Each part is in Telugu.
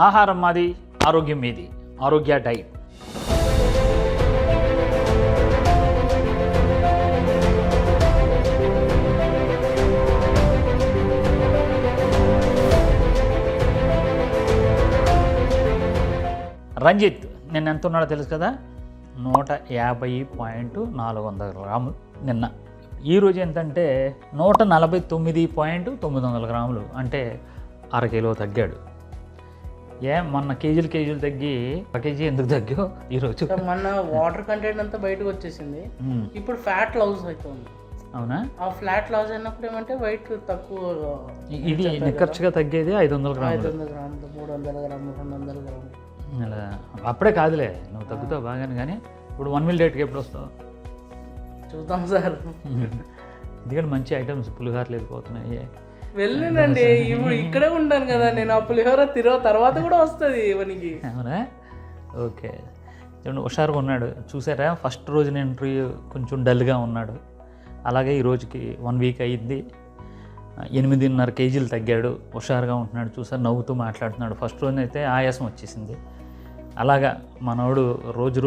ఆహారం మాది, ఆరోగ్యం మీది. ఆరోగ్య డైట్. రంజిత్ నిన్న ఎంత ఉన్నాడో తెలుసు కదా, 150.400 గ్రాములు నిన్న. ఈరోజు ఎంతంటే 149.900 గ్రాములు, అంటే 1/2 కిలో తగ్గాడు. మొన్న కేజీలు తగ్గి 1 కేజీ ఎందుకు తగ్గావు ఈరోజు? మొన్న వాటర్ కంటెంట్ అంతా బయటకు వచ్చేసింది, ఇప్పుడు ఫ్యాట్ లాస్ అవుతుంది. అవునా? ఆ ఫ్లాట్ లాస్ అయినప్పుడు ఏమంటే వెయిట్ తక్కువ. ఇది నిక్కర్చుగా తగ్గేది 500 గ్రాములు, 500 గ్రాములు, 300 గ్రాములు, 200 గ్రాములు. అలా అప్పుడే కాదులే, నువ్వు తగ్గుతావు బాగానే. కానీ ఇప్పుడు 1 మీల్ డేట్కి ఎప్పుడు వస్తావు? చూద్దాం సార్. ఎందుకంటే మంచి ఐటమ్స్ పులిహోరలు వెళ్ళిపోతున్నాయి. వెళ్ళండి, ఇప్పుడు ఇక్కడే ఉంటాను కదా నేను. ఆ పులిహోర తర్వాత కూడా వస్తుంది మనకి. అవునా? ఓకే. చూడండి, హుషారుగా ఉన్నాడు చూసారా. ఫస్ట్ రోజు నేను ఇంటర్వ్యూ కొంచెం డల్గా ఉన్నాడు, అలాగే ఈ రోజుకి 1 వీక్ అయ్యింది, 8.5 కేజీలు తగ్గాడు. హుషారుగా ఉంటున్నాడు చూసారు, నవ్వుతూ మాట్లాడుతున్నాడు. ఫస్ట్ రోజు అయితే ఆయాసం వచ్చేసింది. అలాగా మనోడు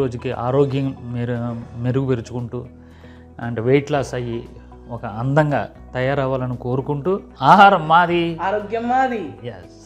రోజుకి ఆరోగ్యం మెరుగుపరుచుకుంటూ అండ్ వెయిట్ లాస్ అయ్యి ఒక అందంగా తయారవ్వాలని కోరుకుంటూ, ఆహారం మాది, ఆరోగ్యం మాది. ఎస్.